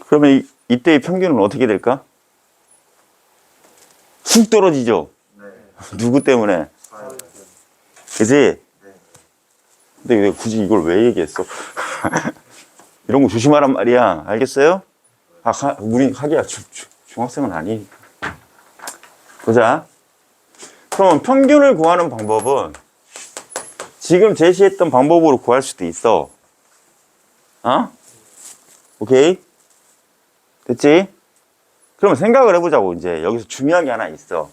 그러면 이때의 평균은 어떻게 될까? 훅 떨어지죠? 누구 때문에? 그지? 근데 왜 굳이 이걸 왜 얘기했어? 이런 거 조심하란 말이야. 알겠어요? 우리 하기야 중학생은 아니니까. 보자. 그럼 평균을 구하는 방법은 지금 제시했던 방법으로 구할 수도 있어. 오케이? 됐지? 그러면 생각을 해보자고. 이제 여기서 중요한 게 하나 있어.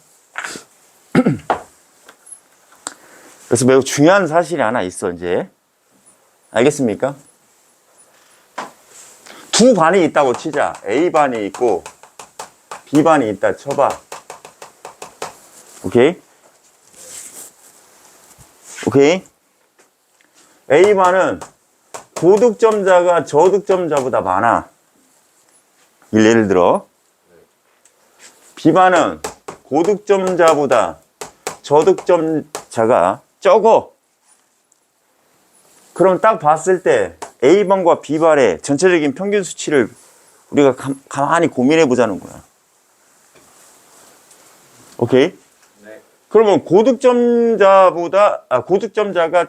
그래서 매우 중요한 사실이 하나 있어. 이제 알겠습니까? 두 반이 있다고 치자. A반이 있고 B반이 있다 쳐봐. 오케이? 오케이? A반은 고득점자가 저득점자보다 많아. 예를 들어 B반은 고득점자보다 저득점자가 적어. 그럼 딱 봤을 때 A반과 B반의 전체적인 평균 수치를 우리가 가만히 고민해 보자는 거야. 오케이? 네. 그러면 고득점자가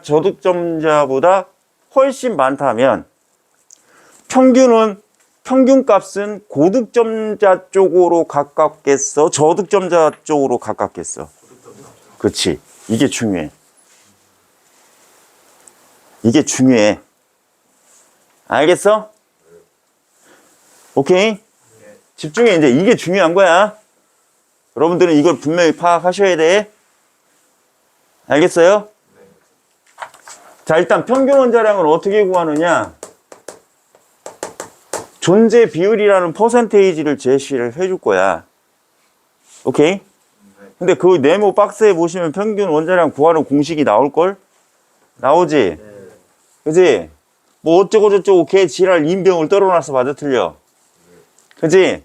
저득점자보다 훨씬 많다면 평균값은 고득점자 쪽으로 가깝겠어? 저득점자 쪽으로 가깝겠어? 그렇지. 이게 중요해. 이게 중요해. 알겠어? 오케이? 집중해. 이제 이게 중요한 거야. 여러분들은 이걸 분명히 파악하셔야 돼. 알겠어요? 자, 일단 평균 원자량을 어떻게 구하느냐? 존재 비율이라는 퍼센테이지를 제시를 해줄 거야. 오케이? 근데 그 네모 박스에 보시면 평균 원자량 구하는 공식이 나올걸? 나오지? 그지? 뭐 어쩌고저쩌고 개 지랄 인병을 떨어놨어. 맞아, 틀려? 그지?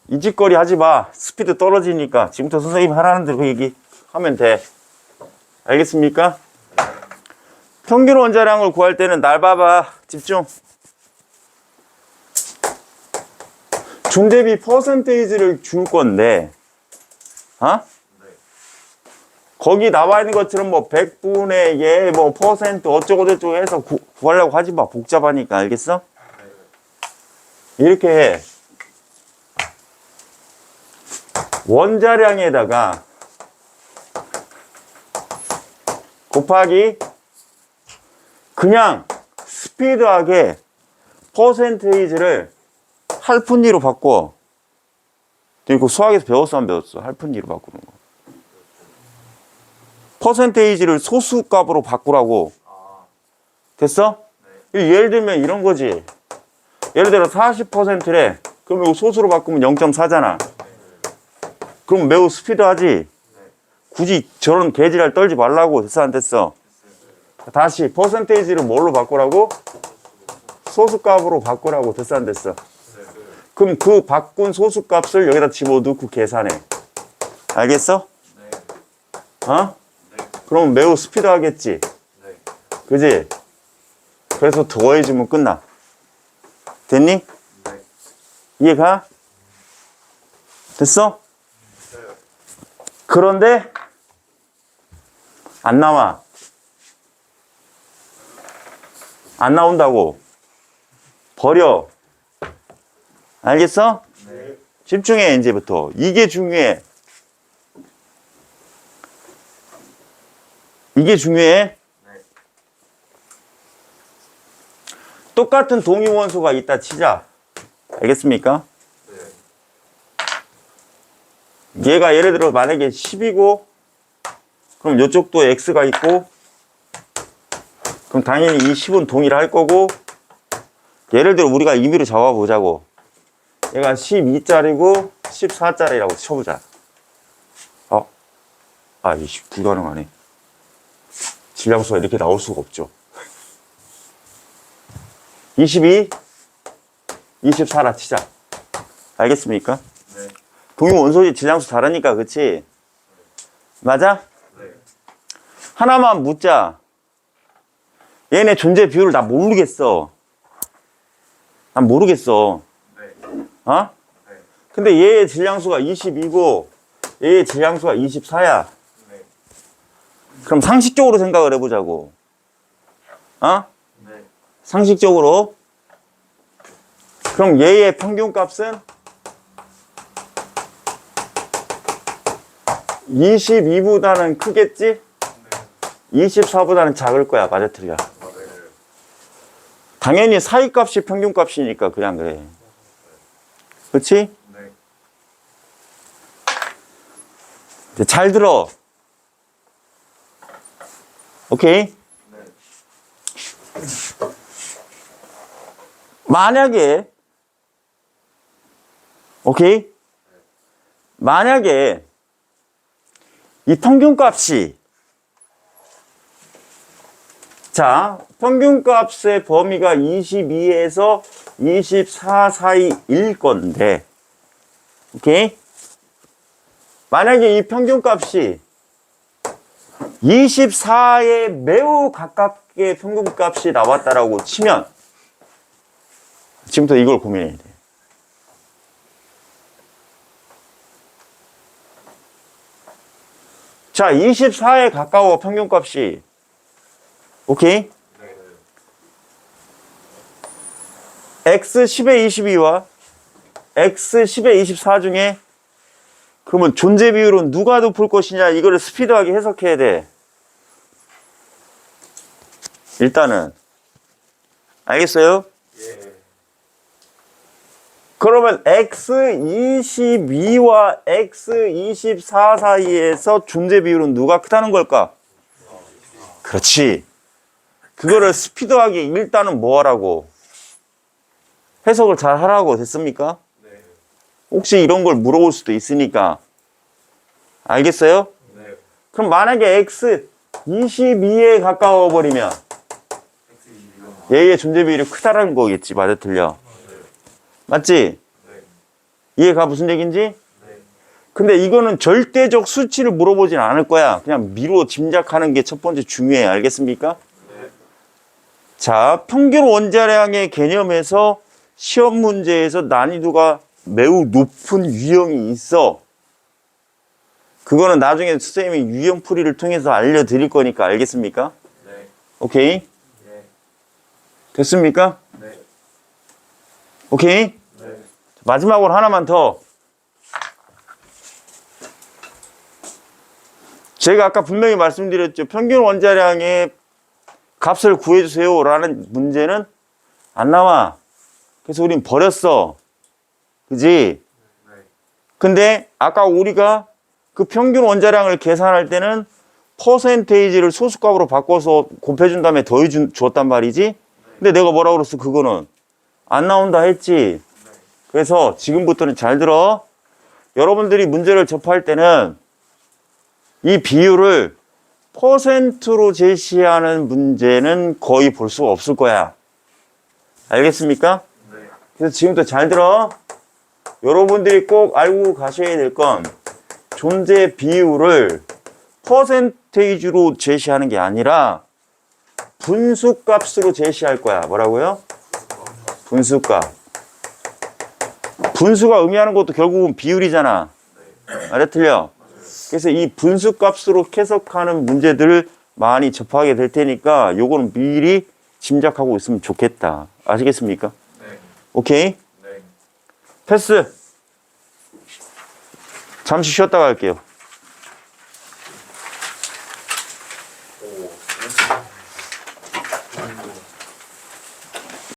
이 짓거리 하지 마. 스피드 떨어지니까. 지금부터 선생님이 하라는 대로 얘기하면 돼. 알겠습니까? 평균 원자량을 구할 때는 날 봐봐. 집중. 존재비 퍼센테이지를 줄 건데, 거기 나와 있는 것처럼 뭐 100분의 예, 뭐 퍼센트 어쩌고저쩌고 해서 구하려고 하지 마. 복잡하니까. 알겠어? 이렇게 해. 원자량에다가 곱하기 그냥 스피드하게 퍼센테이지를 할픈위로 바꿔. 이거 수학에서 배웠어, 안 배웠어? 할픈위로 바꾸는 거. 퍼센테이지를 소수값으로 바꾸라고. 됐어? 예를 들면 이런 거지. 예를 들어 40%래. 그럼 이거 소수로 바꾸면 0.4잖아. 그럼 매우 스피드하지? 굳이 저런 개지랄 떨지 말라고. 됐어, 안 됐어? 다시 퍼센테이지를 뭘로 바꾸라고? 소수값으로 바꾸라고. 됐어, 안 됐어? 그럼 그 바꾼 소수값을 여기다 집어넣고 계산해. 알겠어? 그럼 매우 스피드하겠지? 그지? 그래서 더해주면 끝나. 됐니? 이해가? 됐어? 그런데 안 나와. 안 나온다고. 버려. 알겠어? 네. 집중해, 이제부터. 이게 중요해. 이게 중요해. 네. 똑같은 동위원소가 있다 치자. 알겠습니까? 네. 얘가 예를 들어 만약에 10이고, 그럼 이쪽도 x가 있고, 그럼 당연히 이 10은 동일할 거고, 예를 들어 우리가 임의로 잡아보자고. 얘가 12짜리고 14짜리라고 쳐보자. 이씨, 불가능하네. 질량수가 이렇게 나올 수가 없죠. 22, 24라 치자. 알겠습니까? 네. 동위 원소지 질량수 다르니까, 그치? 맞아? 네. 하나만 묻자. 얘네 존재 비율을 나 모르겠어. 난 모르겠어. 네. 어? 네. 근데 얘의 질량수가 22고 얘의 질량수가 24야. 네. 그럼 상식적으로 생각을 해보자고. 어? 네. 상식적으로. 그럼 얘의 평균값은 22보다는 크겠지? 24보다는 작을 거야. 맞아, 틀려? 맞아요. 당연히 사이값이 평균값이니까 그냥 그래. 그렇지? 네. 이제 잘 들어. 오케이? 네. 만약에 오케이? 만약에 이 평균값이 자, 평균값의 범위가 22에서 24 사이일 건데 오케이? 만약에 이 평균값이 24에 매우 가깝게 평균값이 나왔다라고 치면 지금부터 이걸 고민해야 돼. 자, 24에 가까워 평균값이. 오케이? 네. x 10에 22와 x 10에 24 중에 그러면 존재 비율은 누가 높을 것이냐 이거를 스피드하게 해석해야 돼. 일단은 알겠어요? 예. 그러면 x22와 x24 사이에서 존재 비율은 누가 크다는 걸까? 그렇지. 그거를 스피드하게 일단은 뭐 하라고? 해석을 잘 하라고. 됐습니까? 네. 혹시 이런 걸 물어볼 수도 있으니까. 알겠어요? 네. 그럼 만약에 x22에 가까워 버리면 X22가 얘의 존재 비율이 크다라는 거겠지. 맞아, 틀려? 맞지? 네. 이해가 무슨 얘기인지? 네. 근데 이거는 절대적 수치를 물어보진 않을 거야. 그냥 미로 짐작하는 게 첫 번째 중요해. 알겠습니까? 네. 자, 평균 원자량의 개념에서 시험 문제에서 난이도가 매우 높은 유형이 있어. 그거는 나중에 선생님이 유형 풀이를 통해서 알려드릴 거니까. 알겠습니까? 네. 오케이? 네. 됐습니까? 네. 오케이? 네. 마지막으로 하나만 더. 제가 아까 분명히 말씀드렸죠. 평균 원자량의 값을 구해주세요 라는 문제는 안 나와. 그래서 우린 버렸어. 그지? 네. 근데 아까 우리가 그 평균 원자량을 계산할 때는 퍼센테이지를 소수값으로 바꿔서 곱해준 다음에 더해 줬단 말이지. 근데 내가 뭐라고 그랬어? 그거는 안 나온다 했지. 그래서 지금부터는 잘 들어. 여러분들이 문제를 접할 때는 이 비율을 퍼센트로 제시하는 문제는 거의 볼 수가 없을 거야. 알겠습니까? 네. 그래서 지금부터 잘 들어. 여러분들이 꼭 알고 가셔야 될 건 존재 비율을 퍼센테이지로 제시하는 게 아니라 분수값으로 제시할 거야. 뭐라고요? 분수값. 분수가 의미하는 것도 결국은 비율이잖아. 맞아, 틀려? 그래서 이 분수값으로 해석하는 문제들을 많이 접하게 될 테니까 요거는 미리 짐작하고 있으면 좋겠다. 아시겠습니까? 네. 오케이? 네. 패스. 잠시 쉬었다 갈게요.